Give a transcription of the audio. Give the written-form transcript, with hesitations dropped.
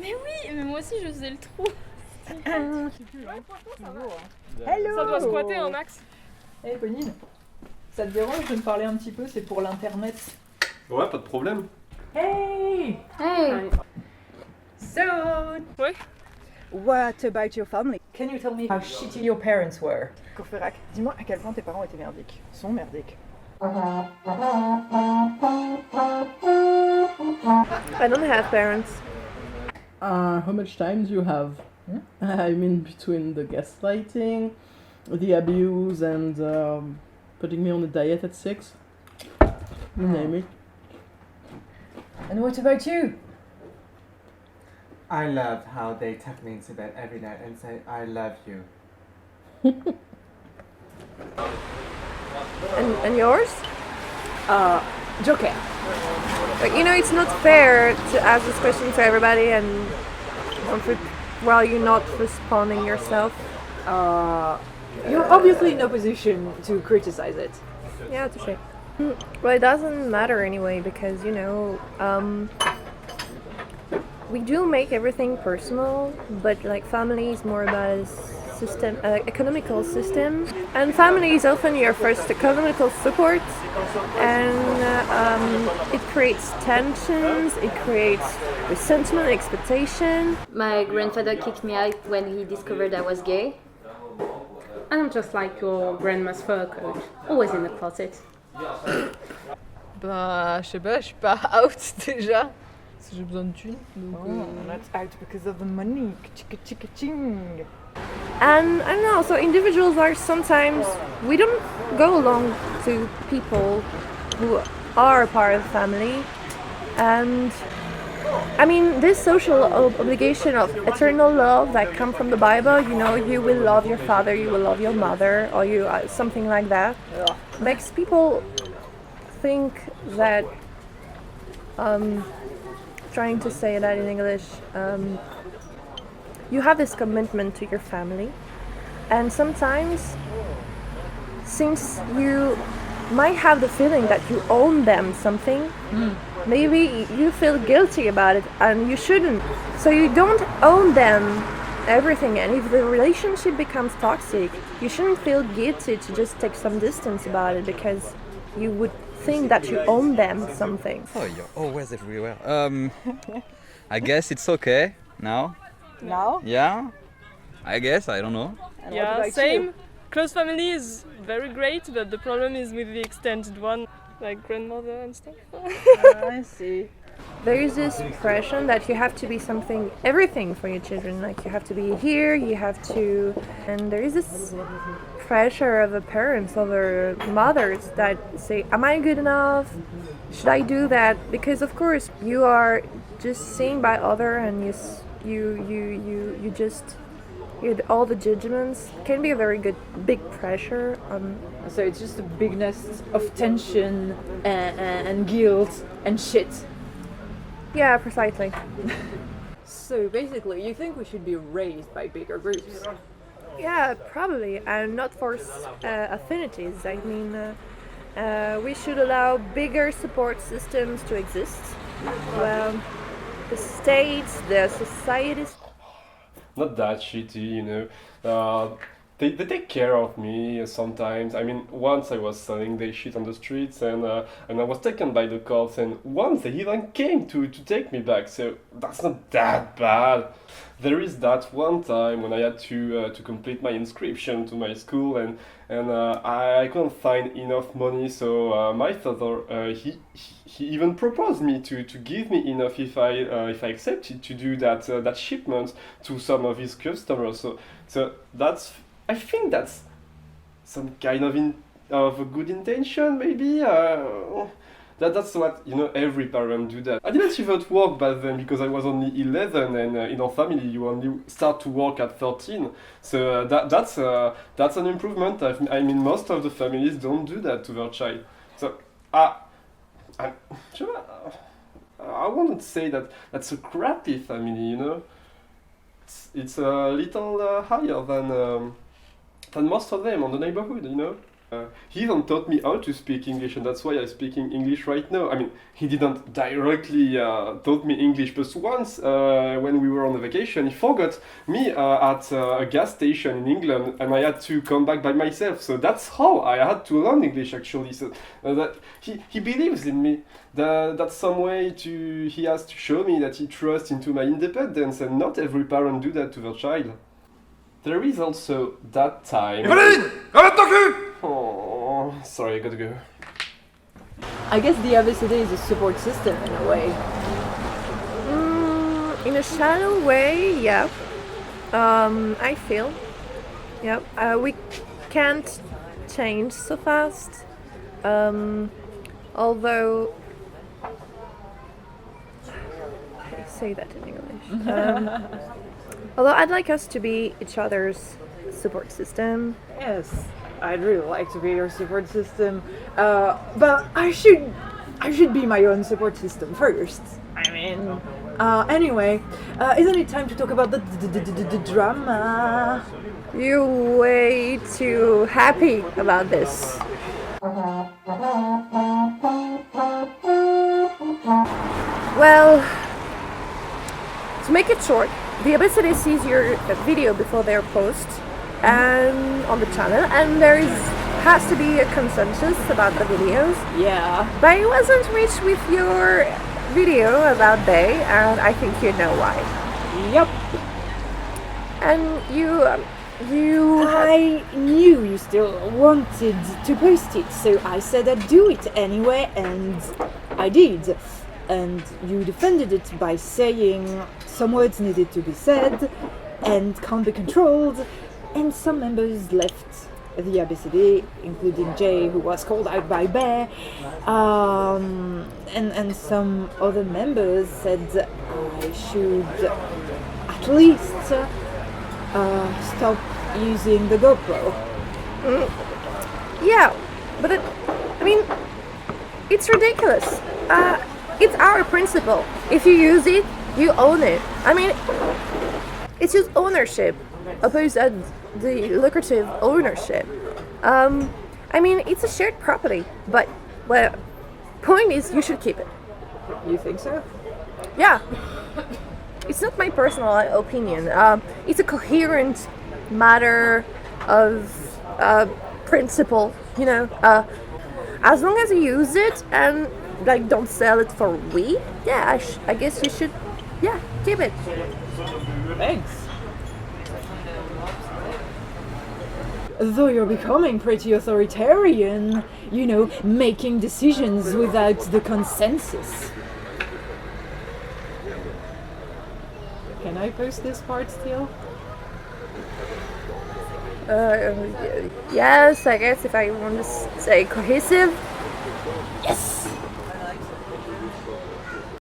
Mais oui, mais moi aussi je faisais le trou. Ouais, franchement, ça va. Hello. Ça doit squatter un max. Hey Pauline, ça te dérange de me parler un petit peu, c'est pour l'internet. Ouais, pas de problème. Hey! Hey. So, Ouais. what about your family? Can you tell me how shitty your parents were? Courfeyrac, dis-moi à quel point tes parents étaient merdiques. Sont merdiques. I don't have parents. How much time do you have? I mean, between the gaslighting, the abuse, and putting me on a diet at 6. You name it. And what about you? I love how they tuck me into bed every night and say, I love you. And yours? Joker. But you know, it's not fair to ask this question to everybody and while you're not responding yourself. You're obviously in a position to criticize it. Yeah, touché. Well, it doesn't matter anyway because, you know, we do make everything personal, but like family is more about a system, economical system, and family is often your first economical support, and it creates tensions, it creates resentment, expectation. My grandfather kicked me out when he discovered I was gay. I'm just like your grandma's fur coat, always in the closet. Ben, je sais pas, je suis pas out déjà. Parce que j'ai besoin de thunes. Donc, That's out because of the money. Ching. And I don't know, so individuals are sometimes, we don't go along to people who are a part of the family. And I mean, this social obligation of eternal love that come from the Bible, you know, you will love your father, you will love your mother, or you something like that, makes people think that, trying to say that in English, you have this commitment to your family, and sometimes, since you might have the feeling that you own them something, maybe you feel guilty about it, and you shouldn't. So you don't own them everything, and if the relationship becomes toxic, you shouldn't feel guilty to just take some distance about it because you would think that you own them something. Oh, you're always everywhere. I guess it's okay now. Now? Yeah, I guess, I don't know. And Yeah, what about same. you? Close family is very great, but the problem is with the extended one, like grandmother and stuff. I see. There is this pressure that you have to be something, everything for your children. Like you have to be here, you have to, and there is this pressure of the parents, of the mothers that say, "Am I good enough? Should I do that?" Because of course you are just seen by other, and you just. All the judgments can be a very big pressure on. So it's just a bigness of tension and guilt and shit. Yeah, precisely. So basically, you think we should be raised by bigger groups? Yeah, probably, and not force affinities. I mean, we should allow bigger support systems to exist. Well, the states, the societies. Not that shitty, you know. They take care of me sometimes. I mean, once I was selling their shit on the streets and I was taken by the cops, and once they even came to take me back, so that's not that bad. There is that one time when I had to complete my inscription to my school, and I couldn't find enough money, so my father he even proposed me to give me enough if I accepted to do that shipment to some of his customers. So that's, I think that's some kind of a good intention, maybe. That's what, you know, every parent do that. I didn't even work back then because I was only 11, and in our family you only start to work at 13. So that's an improvement. I mean, most of the families don't do that to their child. So I wouldn't say that that's a crappy family, you know. It's a little higher than most of them on the neighborhood, you know. He even taught me how to speak English, and that's why I'm speaking English right now. I mean, he didn't directly taught me English, but once when we were on a vacation, he forgot me at a gas station in England, and I had to come back by myself. So that's how I had to learn English, actually. So that he believes in me. That's some way he has to show me that he trusts into my independence, and not every parent do that to their child. There is also that time. Oh, sorry, I gotta go. I guess the ABCD is a support system in a way. In a shallow way, yeah. I feel. Yeah. We can't change so fast. Although, how do you say that in English? Although I'd like us to be each other's support system. Yes, I'd really like to be your support system, but I should be my own support system first. I mean, anyway, isn't it time to talk about the drama? You're way too happy about this. Well, to make it short, the ABCD sees your video before their post and on the channel, and has to be a consensus about the videos. Yeah. But it wasn't reached with your video about Bay, and I think you know why. Yep. And I knew you still wanted to post it, so I said I'd do it anyway, and I did. And you defended it by saying some words needed to be said and can't be controlled, and some members left the ABCD, including Jay, who was called out by Bear, and some other members said I should at least stop using the GoPro. Yeah, but I mean, it's ridiculous. It's our principle. If you use it, you own it. I mean, it's just ownership, opposed to the lucrative ownership. I mean, it's a shared property, but well, point is, you should keep it. You think so? Yeah. It's not my personal opinion. It's a coherent matter of principle. You know, as long as you use it and like don't sell it for weed, yeah, I guess you should, yeah, keep it. Thanks. Though you're becoming pretty authoritarian, you know, making decisions without the consensus. Can I post this part still? Yes, I guess if I want to say cohesive. Yes!